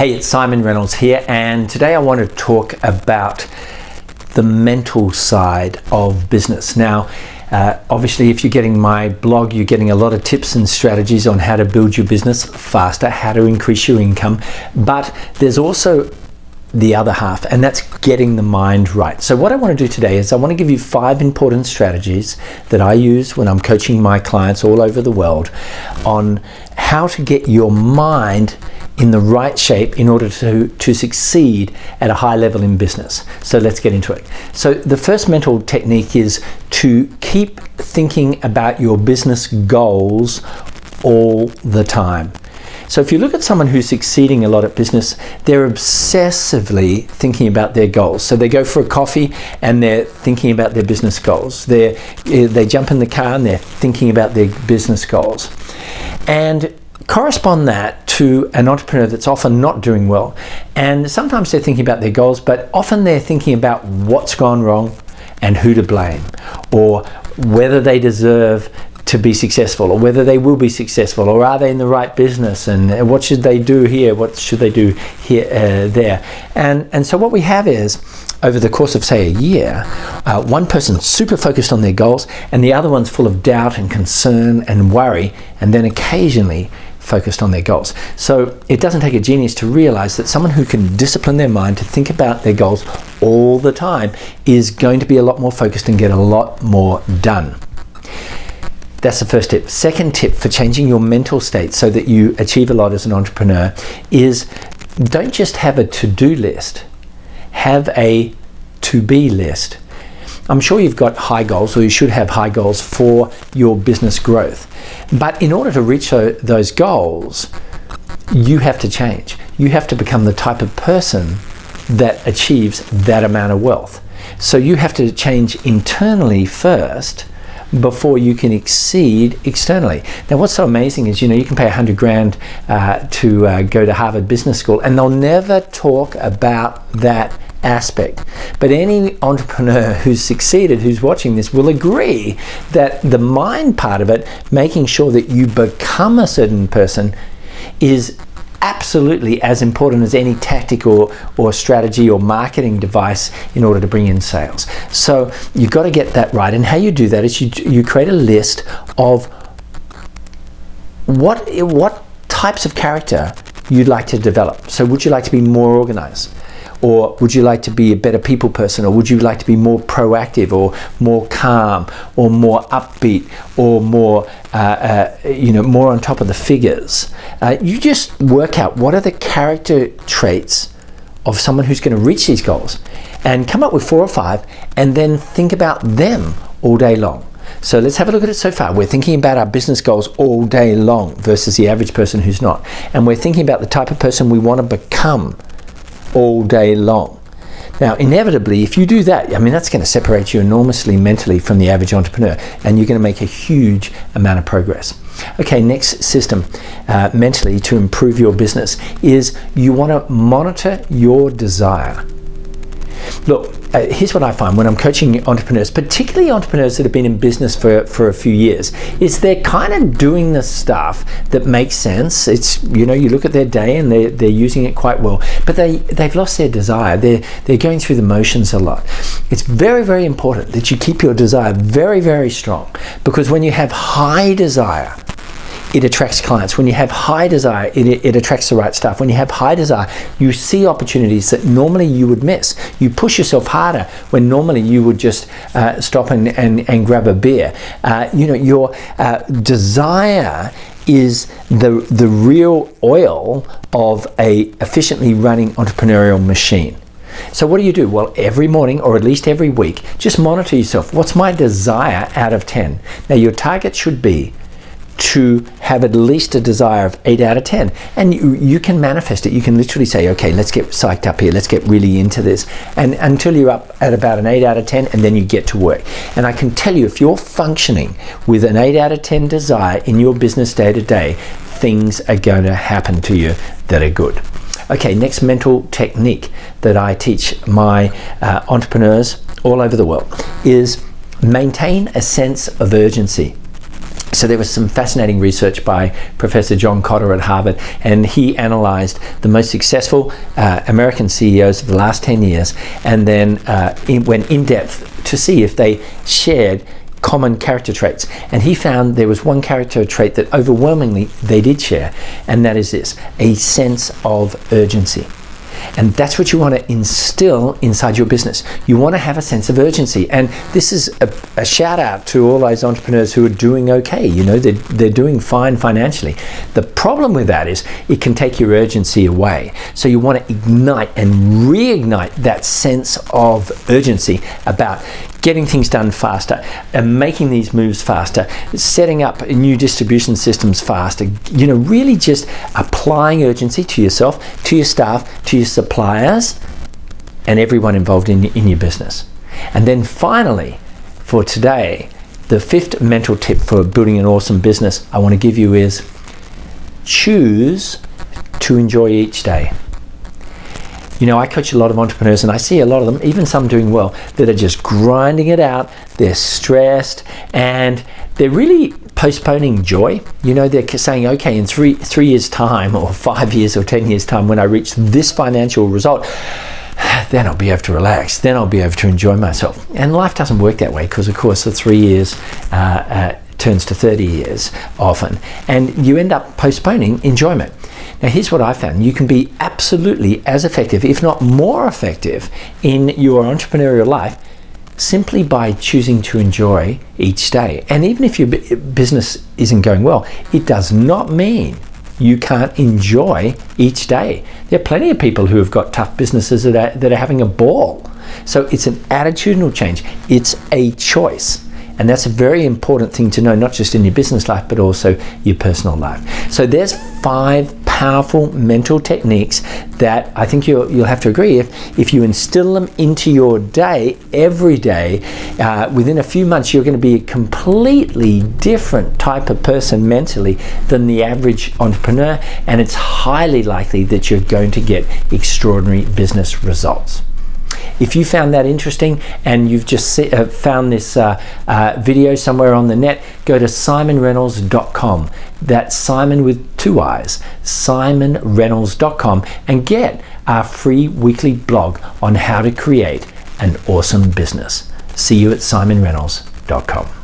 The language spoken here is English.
Hey, it's Simon Reynolds here, and today I want to talk about the mental side of business. Now, obviously, if you're getting my blog, you're getting a lot of tips and strategies on how to build your business faster, how to increase your income, but there's also the other half, and that's getting the mind right. So what I want to do today is I want to give you 5 important strategies that I use when I'm coaching my clients all over the world on how to get your mind in the right shape in order to succeed at a high level in business. So let's get into it. So the first mental technique is to keep thinking about your business goals all the time. So if you look at someone who's succeeding a lot at business, they're obsessively thinking about their goals. So they go for a coffee and they're thinking about their business goals. They jump in the car and they're thinking about their business goals. And correspond that to an entrepreneur that's often not doing well. And sometimes they're thinking about their goals, but often they're thinking about what's gone wrong and who to blame, or whether they deserve to be successful, or whether they will be successful, or are they in the right business, and what should they do here, what should they do here, there. And so what we have is, over the course of say a year, one person's super focused on their goals and the other one's full of doubt and concern and worry, and then occasionally focused on their goals. So it doesn't take a genius to realize that someone who can discipline their mind to think about their goals all the time is going to be a lot more focused and get a lot more done. That's the first tip. Second tip for changing your mental state so that you achieve a lot as an entrepreneur is don't just have a to-do list, have a to-be list. I'm sure you've got high goals, or you should have high goals for your business growth. But in order to reach those goals, you have to change. You have to become the type of person that achieves that amount of wealth. So you have to change internally first before you can exceed externally. Now, what's so amazing is, you can pay $100,000 to go to Harvard Business School, and they'll never talk about that aspect. But any entrepreneur who's succeeded, who's watching this, will agree that the mind part of it, making sure that you become a certain person, is absolutely as important as any tactic or strategy or marketing device in order to bring in sales. So you've got to get that right. And how you do that is you create a list of what types of character you'd like to develop. So would you like to be more organized? Or would you like to be a better people person? Or would you like to be more proactive, or more calm, or more upbeat, or more, more on top of the figures? You just work out what are the character traits of someone who's going to reach these goals, and come up with 4 or 5, and then think about them all day long. So let's have a look at it so far. We're thinking about our business goals all day long versus the average person who's not. And we're thinking about the type of person we want to become all day long. Now, inevitably, if you do that, that's going to separate you enormously mentally from the average entrepreneur, and you're going to make a huge amount of progress. Okay, next system mentally to improve your business is you want to monitor your desire. Look, here's what I find when I'm coaching entrepreneurs, particularly entrepreneurs that have been in business for a few years, is they're kind of doing the stuff that makes sense. It's, you look at their day and they're using it quite well, but they've lost their desire. They're going through the motions a lot. It's very, very important that you keep your desire very, very strong, because when you have high desire, it attracts clients. When you have high desire, it attracts the right stuff. When you have high desire, you see opportunities that normally you would miss. You push yourself harder when normally you would just stop and grab a beer. Your desire is the real oil of a efficiently running entrepreneurial machine. So what do? Well, every morning, or at least every week, just monitor yourself. What's my desire out of 10? Now, your target should be to have at least a desire of 8 out of 10. And you can manifest it. You can literally say, okay, let's get psyched up here. Let's get really into this. And until you're up at about an 8 out of 10, and then you get to work. And I can tell you, if you're functioning with an 8 out of 10 desire in your business day to day, things are going to happen to you that are good. Okay, next mental technique that I teach my entrepreneurs all over the world is maintain a sense of urgency. So there was some fascinating research by Professor John Kotter at Harvard, and he analyzed the most successful American CEOs of the last 10 years, and then went in depth to see if they shared common character traits. And he found there was one character trait that overwhelmingly they did share, and that is this: a sense of urgency. And that's what you want to instill inside your business. You want to have a sense of urgency. And this is a shout out to all those entrepreneurs who are doing okay. You know, they're doing fine financially. The problem with that is it can take your urgency away. So you want to ignite and reignite that sense of urgency about getting things done faster, and making these moves faster, setting up new distribution systems faster, you know, really just applying urgency to yourself, to your staff, to your suppliers, and everyone involved in your business. And then finally, for today, the fifth mental tip for building an awesome business I want to give you is choose to enjoy each day. You know, I coach a lot of entrepreneurs, and I see a lot of them, even some doing well, that are just grinding it out. They're stressed, and they're really postponing joy. You know, they're saying, okay, in three years' time, or 5 years or 10 years' time, when I reach this financial result, then I'll be able to relax. Then I'll be able to enjoy myself. And life doesn't work that way, because, of course, the 3 years turns to 30 years often, and you end up postponing enjoyment. Now, here's what I found. You can be absolutely as effective, if not more effective, in your entrepreneurial life simply by choosing to enjoy each day. And even if your business isn't going well, it does not mean you can't enjoy each day. There are plenty of people who have got tough businesses that are having a ball. So it's an attitudinal change. It's a choice. And that's a very important thing to know, not just in your business life, but also your personal life. So there's 5 powerful mental techniques that I think you'll have to agree, if you instill them into your day every day, within a few months you're going to be a completely different type of person mentally than the average entrepreneur, and it's highly likely that you're going to get extraordinary business results. If you found that interesting and you've just found this video somewhere on the net, go to simonreynolds.com. That's Simon with 2 I's, simonreynolds.com, and get our free weekly blog on how to create an awesome business. See you at simonreynolds.com.